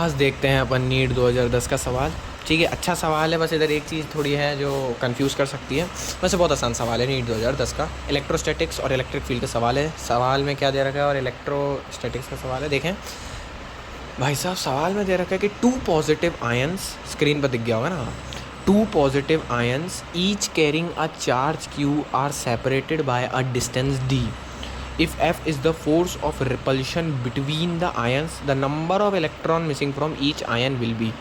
आज देखते हैं अपन नीट 2010 का सवाल। ठीक है, अच्छा सवाल है, बस इधर एक चीज़ थोड़ी है जो कंफ्यूज कर सकती है। वैसे बहुत आसान सवाल है नीट 2010 का। इलेक्ट्रोस्टैटिक्स और इलेक्ट्रिक फील्ड का सवाल है। सवाल में क्या दे रखा है और इलेक्ट्रोस्टैटिक्स का सवाल है। देखें भाई साहब, सवाल में दे रखा है कि टू पॉजिटिव आयंस, स्क्रीन पर दिख गया होगा ना, two positive ions each carrying a charge q are separated by a distance d. If F is the force of repulsion between the ions, the number of electron missing from each ion will be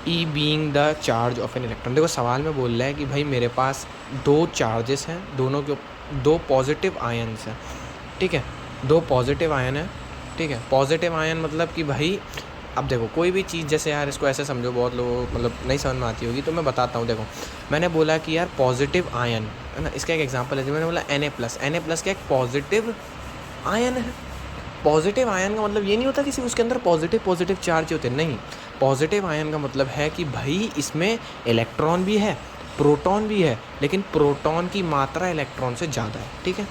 E being the charge of an electron. देखो सवाल में बोल रहा है कि भाई मेरे पास दो चार्जेस हैं, दोनों के दो पॉजिटिव आयन्स हैं। ठीक है, दो पॉजिटिव आयन है। ठीक है, पॉजिटिव आयन मतलब कि भाई अब देखो कोई भी चीज़, जैसे यार इसको ऐसे समझो, बहुत लोग मतलब नहीं समझ में आती होगी, तो मैं बताता हूँ। देखो मैंने बोला कि यार पॉजिटिव आयन है ना, इसका एक एग्जांपल है। मैंने बोला Na+ क्या एक पॉजिटिव आयन है। पॉजिटिव आयन का मतलब ये नहीं होता कि सिर्फ उसके अंदर पॉजिटिव चार्ज होते, नहीं। पॉजिटिव आयन का मतलब है कि भाई इसमें इलेक्ट्रॉन भी है, प्रोटॉन भी है, लेकिन प्रोटॉन की मात्रा इलेक्ट्रॉन से ज़्यादा है। ठीक है,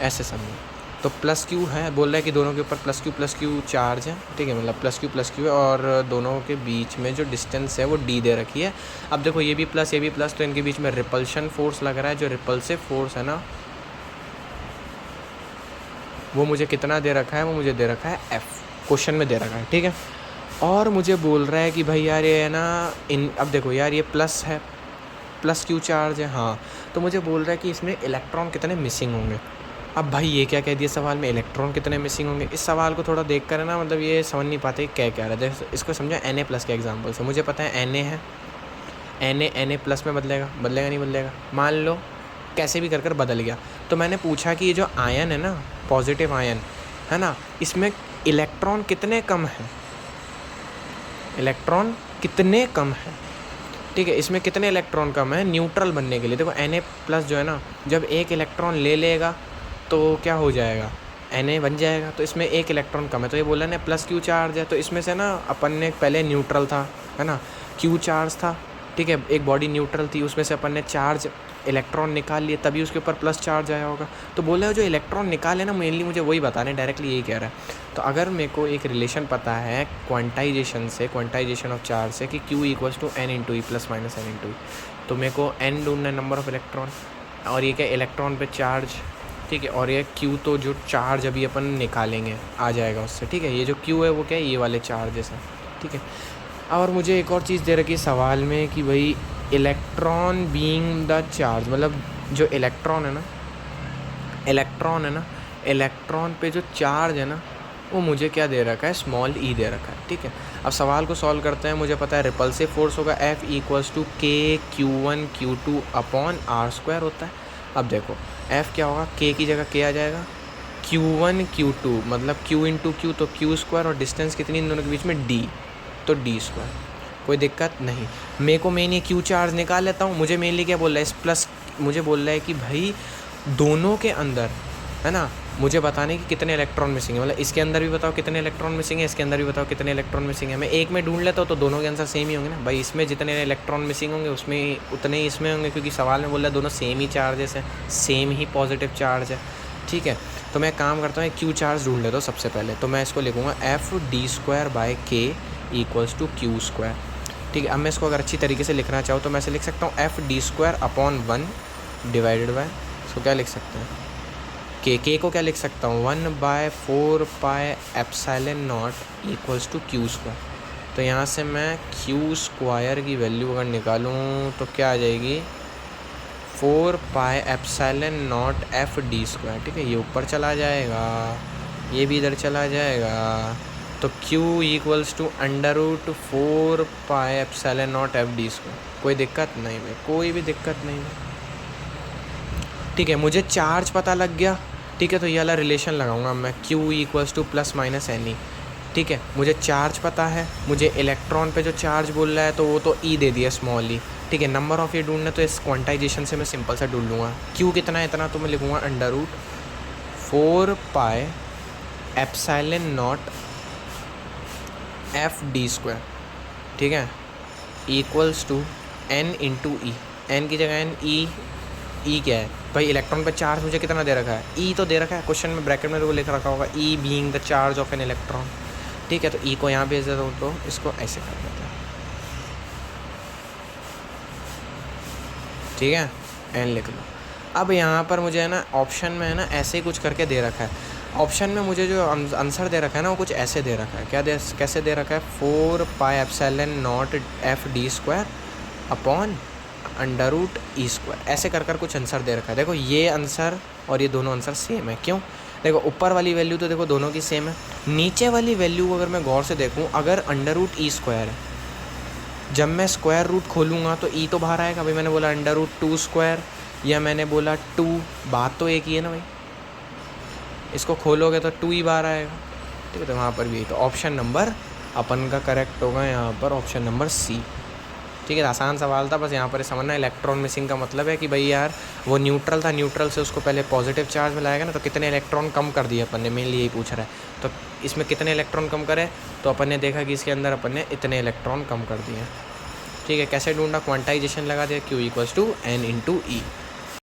ऐसे समझो। तो +Q है, बोल रहा है कि दोनों के ऊपर +Q चार्ज है। ठीक है, मतलब +Q है, और दोनों के बीच में जो डिस्टेंस है वो D दे रखी है। अब देखो ये भी प्लस ये भी प्लस, तो इनके बीच में रिपल्शन फोर्स लग रहा है। जो रिपल्सिव फोर्स है ना, वो मुझे कितना दे रखा है, वो मुझे दे रखा है F, क्वेश्चन में दे रखा है। ठीक है, और मुझे बोल रहा है कि भाई यार ये है ना अब देखो यार ये प्लस है, +Q चार्ज है, हाँ। तो मुझे बोल रहा है कि इसमें इलेक्ट्रॉन कितने मिसिंग होंगे। अब भाई ये क्या कह दिया सवाल में, इलेक्ट्रॉन कितने मिसिंग होंगे। इस सवाल को थोड़ा देख कर है ना, मतलब ये समझ नहीं पाते क्या कह रहा है। जैसे इसको समझो Na+ के एग्जाम्पल से। मुझे पता है Na है, Na+ में बदलेगा नहीं बदलेगा, मान लो कैसे भी कर बदल गया। तो मैंने पूछा कि ये जो आयन है ना, पॉजिटिव आयन है ना, इसमें इलेक्ट्रॉन कितने कम है, इलेक्ट्रॉन कितने कम है। ठीक है, इसमें कितने इलेक्ट्रॉन कम है न्यूट्रल बनने के लिए। देखो Na+ जो है ना, जब एक इलेक्ट्रॉन ले लेगा तो क्या हो जाएगा, Na बन जाएगा। तो इसमें एक इलेक्ट्रॉन कम है, तो ये बोला ना +Q चार्ज है। तो इसमें से ना अपन ने पहले न्यूट्रल था, है ना, Q चार्ज था। ठीक है, एक बॉडी न्यूट्रल थी, उसमें से अपन ने चार्ज इलेक्ट्रॉन निकाल लिए, तभी उसके ऊपर प्लस चार्ज आया होगा। तो बोला जो इलेक्ट्रॉन निकाले ना, मेनली मुझे वही बताने, डायरेक्टली यही कह रहा है। तो अगर मेरे को एक रिलेशन पता है क्वांटाइजेशन ऑफ चार्ज से, कि Q = N × E +- N × E, तो मेरे को N ढूंढना है, नंबर ऑफ इलेक्ट्रॉन, और ये क्या इलेक्ट्रॉन पे चार्ज। ठीक है, और ये Q तो जो चार्ज अभी अपन निकालेंगे आ जाएगा उससे। ठीक है, ये जो Q है वो क्या है, ये वाले चार्जेस हैं। ठीक है, और मुझे एक और चीज़ दे रखी है सवाल में कि भाई इलेक्ट्रॉन बीइंग द चार्ज, मतलब जो इलेक्ट्रॉन है ना, इलेक्ट्रॉन पे जो चार्ज है ना, वो मुझे क्या दे रखा है, स्मॉल e दे रखा है। ठीक है, अब सवाल को सॉल्व करते हैं। मुझे पता है रिपल्सिव फोर्स होगा F = KQ1Q2/R² होता है। अब देखो F क्या होगा, K की जगह K आ जाएगा, Q1 Q2 मतलब Q × Q, तो Q², और डिस्टेंस कितनी इन दोनों के बीच में D, तो D²। कोई दिक्कत नहीं। मेरे को मेन ये Q चार्ज निकाल लेता हूँ। मुझे मेनली क्या बोल रहा है, इस प्लस, मुझे बोल रहा है कि भाई दोनों के अंदर है ना, मुझे बताने कि कितने इलेक्ट्रॉन मिसिंग है। मतलब इसके अंदर भी बताओ कितने इलेक्ट्रॉन मिसिंग है, इसके अंदर भी बताओ कितने इलेक्ट्रॉन मिसिंग है। मैं एक में ढूंढ लेता हूँ तो दोनों के आंसर सेम ही होंगे ना भाई। इसमें जितने इलेक्ट्रॉन मिसिंग होंगे उसमें उतने ही इसमें होंगे, क्योंकि सवाल में बोल रहा है दोनों सेम ही चार्जेस हैं, सेम ही पॉजिटिव चार्ज है। ठीक है, तो मैं काम करता हूँ Q चार्ज ढूंढ लेता हूँ सबसे पहले। तो मैं इसको लिखूँगा FD²/K = Q²। ठीक है, अब मैं इसको अगर अच्छी तरीके से लिखना चाहूँ तो मैं ऐसे लिख सकता हूँ FD²/1 डिवाइडेड बाय, इसको क्या लिख सकते हैं, K को क्या लिख सकता हूँ, 1/4πε0 = Q²। तो यहाँ से मैं Q² की वैल्यू अगर निकालूँ तो क्या आ जाएगी, 4πε0 FD²। ठीक है, ये ऊपर चला जाएगा, ये भी इधर चला जाएगा, तो Q = √4πε0 FD²। कोई दिक्कत नहीं भाई, कोई भी दिक्कत नहीं। ठीक है, मुझे चार्ज पता लग गया। ठीक है, तो ये वाला रिलेशन लगाऊंगा मैं, Q = +- Ne। ठीक है, मुझे चार्ज पता है, मुझे इलेक्ट्रॉन पे जो चार्ज बोल रहा है तो वो तो E दे दिया, स्मॉल e। ठीक है, नंबर ऑफ ये ढूंढना, तो इस क्वांटाइजेशन से मैं सिंपल सा ढूंढ लूँगा। Q कितना है, इतना, तो मैं लिखूँगा √4πε0 FD²। ठीक है, = N × E, N की जगह N, E क्या है भाई, इलेक्ट्रॉन पे चार्ज मुझे कितना दे रखा है, E तो दे रखा है, क्वेश्चन में ब्रैकेट में तो वो लिख रखा होगा E being the charge of an electron. ठीक है, तो ई को यहाँ भेज देता हूँ, तो इसको ऐसे कर देते हैं, ठीक है, एन लिख लो। अब यहाँ पर मुझे है ना ऑप्शन में है ना ऐसे ही कुछ करके दे रखा है। ऑप्शन में मुझे जो आंसर दे रखा है ना वो कुछ ऐसे दे रखा है, क्या कैसे दे रखा है, 4πε0 f(d²) अपॉन √e², ऐसे कर कुछ आंसर दे रखा है। देखो ये आंसर और ये दोनों आंसर सेम है, क्यों? देखो ऊपर वाली वैल्यू तो देखो दोनों की सेम है, नीचे वाली वैल्यू को अगर मैं गौर से देखूँ, अगर √e² है, जब मैं स्क्वायर रूट खोलूँगा तो ई तो बाहर आएगा। भाई मैंने बोला √2² या मैंने बोला 2, बात तो एक ही है ना भाई, इसको खोलोगे तो 2 ही बाहर आएगा, ठीक है। तो वहाँ पर भी तो ऑप्शन नंबर अपन का करेक्ट होगा यहाँ पर ऑप्शन नंबर सी, ठीक है। आसान सवाल था, बस यहाँ पर समझना इलेक्ट्रॉन मिसिंग का मतलब है कि भाई यार वो न्यूट्रल था, न्यूट्रल से उसको पहले पॉजिटिव चार्ज मिलाएगा ना, तो कितने इलेक्ट्रॉन कम कर दिए अपन ने, मेनली यही पूछ रहा है। तो इसमें कितने इलेक्ट्रॉन कम करे, तो अपन ने देखा कि इसके अंदर अपन ने इतने इलेक्ट्रॉन कम कर दिए, ठीक है। कैसे ढूंढा, क्वांटाइजेशन लगा दिया, Q = N × E।